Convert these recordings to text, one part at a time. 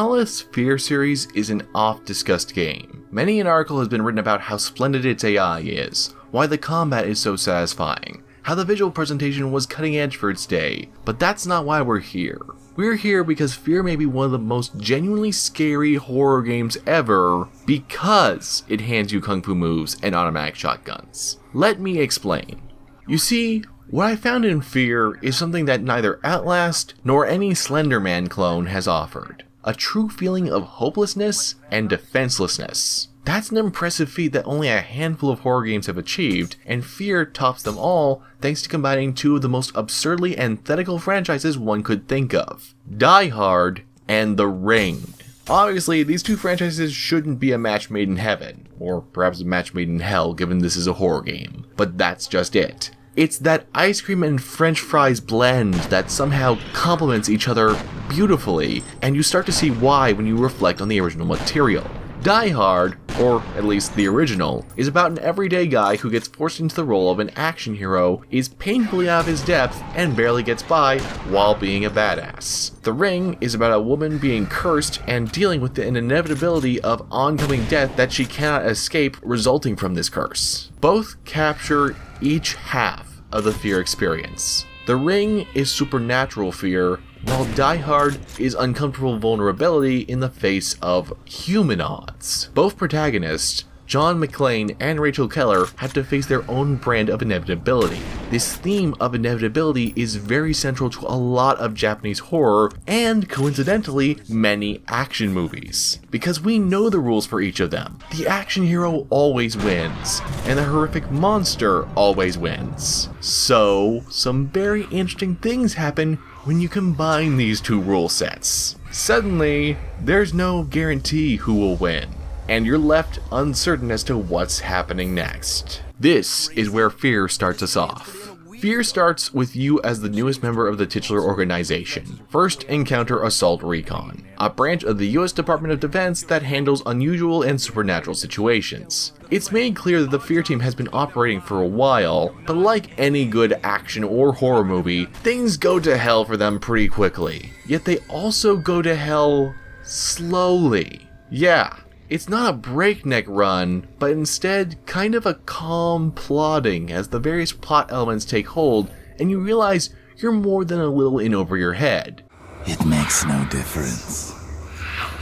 Monolith's F.E.A.R series is an oft-discussed game. Many an article has been written about how splendid its AI is, why the combat is so satisfying, how the visual presentation was cutting edge for its day, but that's not why we're here. We're here because F.E.A.R may be one of the most genuinely scary horror games ever because it hands you kung fu moves and automatic shotguns. Let me explain. You see, what I found in F.E.A.R is something that neither Outlast nor any Slender Man clone has offered. A true feeling of hopelessness and defenselessness. That's an impressive feat that only a handful of horror games have achieved, and F.E.A.R tops them all thanks to combining two of the most absurdly antithetical franchises one could think of. Die Hard and The Ring. Obviously, these two franchises shouldn't be a match made in heaven, or perhaps a match made in hell given this is a horror game, but that's just it. It's that ice cream and french fries blend that somehow complements each other beautifully, and you start to see why when you reflect on the original material. Die Hard, or at least the original, is about an everyday guy who gets forced into the role of an action hero, is painfully out of his depth, and barely gets by while being a badass. The Ring is about a woman being cursed and dealing with the inevitability of oncoming death that she cannot escape resulting from this curse. Both capture each half of the F.E.A.R experience. The Ring is supernatural F.E.A.R, while Die Hard is uncomfortable vulnerability in the face of human odds. Both protagonists, John McClane and Rachel Keller, have to face their own brand of inevitability. This theme of inevitability is very central to a lot of Japanese horror and, coincidentally, many action movies. Because we know the rules for each of them. The action hero always wins, and the horrific monster always wins. So, some very interesting things happen when you combine these two rule sets. Suddenly, there's no guarantee who will win, and you're left uncertain as to what's happening next. This is where F.E.A.R starts us off. F.E.A.R starts with you as the newest member of the titular organization. First encounter Assault Recon, a branch of the US Department of Defense that handles unusual and supernatural situations. It's made clear that the F.E.A.R team has been operating for a while, but like any good action or horror movie, things go to hell for them pretty quickly. Yet they also go to hell slowly. Yeah. It's not a breakneck run, but instead kind of a calm plodding as the various plot elements take hold and you realize you're more than a little in over your head. It makes no difference.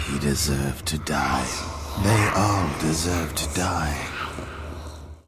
He deserved to die. They all deserve to die.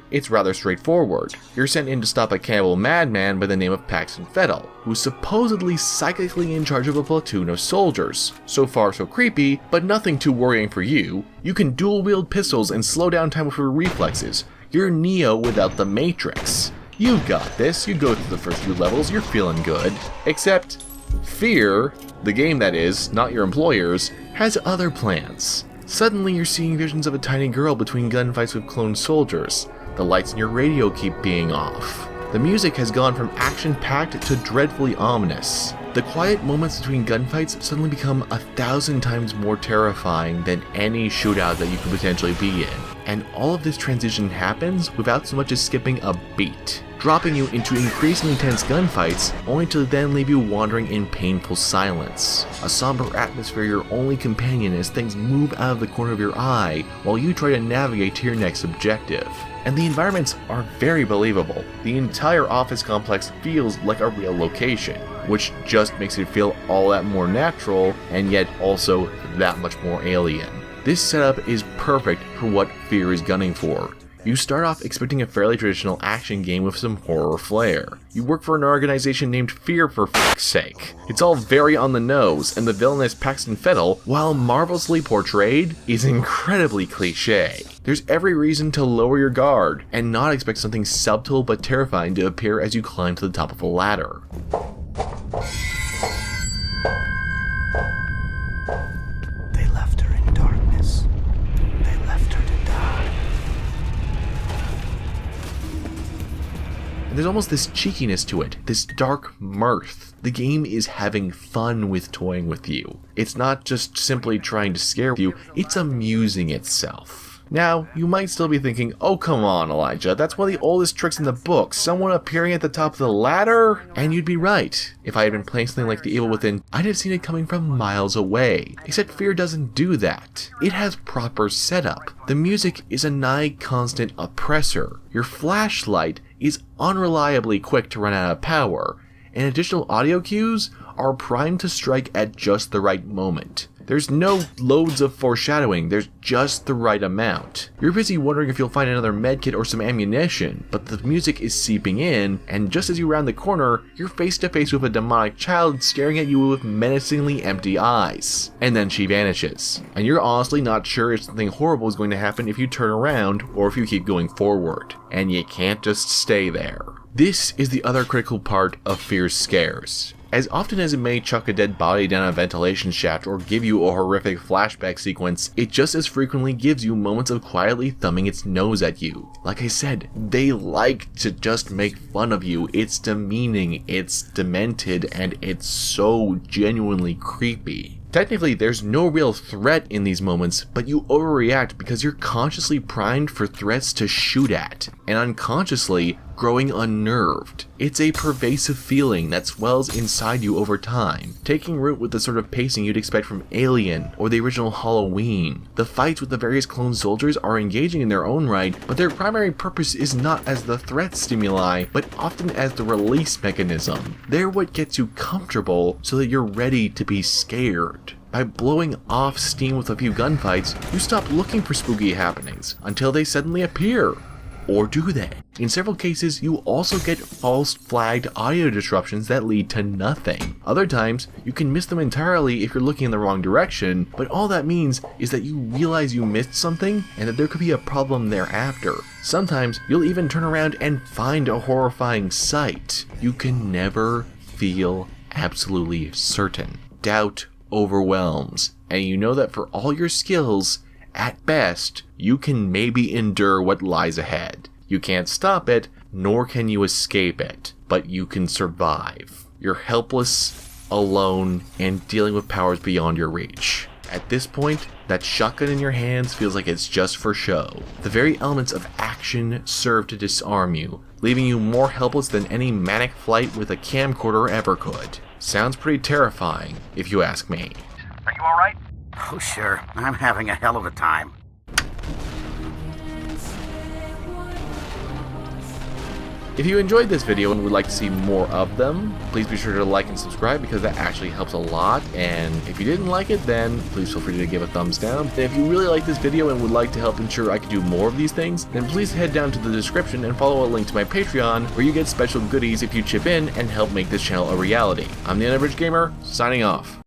It's rather straightforward. You're sent in to stop a cannibal madman by the name of Paxton Fettel, who's supposedly psychically in charge of a platoon of soldiers. So far so creepy, but nothing too worrying for you. You can dual-wield pistols and slow down time with your reflexes. You're Neo without the Matrix. You got this, you go through the first few levels, you're feeling good. Except, F.E.A.R, the game that is, not your employers, has other plans. Suddenly you're seeing visions of a tiny girl between gunfights with clone soldiers. The lights in your radio keep being off. The music has gone from action-packed to dreadfully ominous. The quiet moments between gunfights suddenly become 1,000 times more terrifying than any shootout that you could potentially be in. And all of this transition happens without so much as skipping a beat, dropping you into increasingly tense gunfights, only to then leave you wandering in painful silence. A somber atmosphere your only companion as things move out of the corner of your eye while you try to navigate to your next objective. And the environments are very believable. The entire office complex feels like a real location, which just makes it feel all that more natural and yet also that much more alien. This setup is perfect for what F.E.A.R is gunning for. You start off expecting a fairly traditional action game with some horror flair. You work for an organization named F.E.A.R for f***'s sake. It's all very on the nose, and the villainous Paxton Fettel, while marvelously portrayed, is incredibly cliche. There's every reason to lower your guard, and not expect something subtle but terrifying to appear as you climb to the top of a ladder. They left her in darkness. They left her to die. And there's almost this cheekiness to it, this dark mirth. The game is having fun with toying with you. It's not just simply trying to scare you, it's amusing itself. Now, you might still be thinking, oh come on Elijah, that's one of the oldest tricks in the book, someone appearing at the top of the ladder? And you'd be right. If I had been playing something like The Evil Within, I'd have seen it coming from miles away. Except F.E.A.R doesn't do that. It has proper setup. The music is a nigh constant oppressor. Your flashlight is unreliably quick to run out of power, and additional audio cues are primed to strike at just the right moment. There's no loads of foreshadowing, there's just the right amount. You're busy wondering if you'll find another medkit or some ammunition, but the music is seeping in, and just as you round the corner, you're face to face with a demonic child staring at you with menacingly empty eyes. And then she vanishes. And you're honestly not sure if something horrible is going to happen if you turn around, or if you keep going forward. And you can't just stay there. This is the other critical part of F.E.A.R's scares. As often as it may chuck a dead body down a ventilation shaft or give you a horrific flashback sequence, it just as frequently gives you moments of quietly thumbing its nose at you. Like I said, they like to just make fun of you. It's demeaning, it's demented, and it's so genuinely creepy. Technically, there's no real threat in these moments, but you overreact because you're consciously primed for threats to shoot at, and unconsciously growing unnerved. It's a pervasive feeling that swells inside you over time, taking root with the sort of pacing you'd expect from Alien or the original Halloween. The fights with the various clone soldiers are engaging in their own right, but their primary purpose is not as the threat stimuli, but often as the release mechanism. They're what gets you comfortable so that you're ready to be scared. By blowing off steam with a few gunfights, you stop looking for spooky happenings until they suddenly appear. Or do they? In several cases, you also get false flagged audio disruptions that lead to nothing. Other times, you can miss them entirely if you're looking in the wrong direction, but all that means is that you realize you missed something and that there could be a problem thereafter. Sometimes, you'll even turn around and find a horrifying sight. You can never feel absolutely certain. Doubt overwhelms, and you know that for all your skills, at best, you can maybe endure what lies ahead. You can't stop it, nor can you escape it, but you can survive. You're helpless, alone, and dealing with powers beyond your reach. At this point, that shotgun in your hands feels like it's just for show. The very elements of action serve to disarm you, leaving you more helpless than any manic flight with a camcorder ever could. Sounds pretty terrifying, if you ask me. Are you alright? Oh, sure. I'm having a hell of a time. If you enjoyed this video and would like to see more of them, please be sure to like and subscribe because that actually helps a lot. And if you didn't like it, then please feel free to give a thumbs down. And if you really like this video and would like to help ensure I can do more of these things, then please head down to the description and follow a link to my Patreon where you get special goodies if you chip in and help make this channel a reality. I'm the Unabridged Gamer, signing off.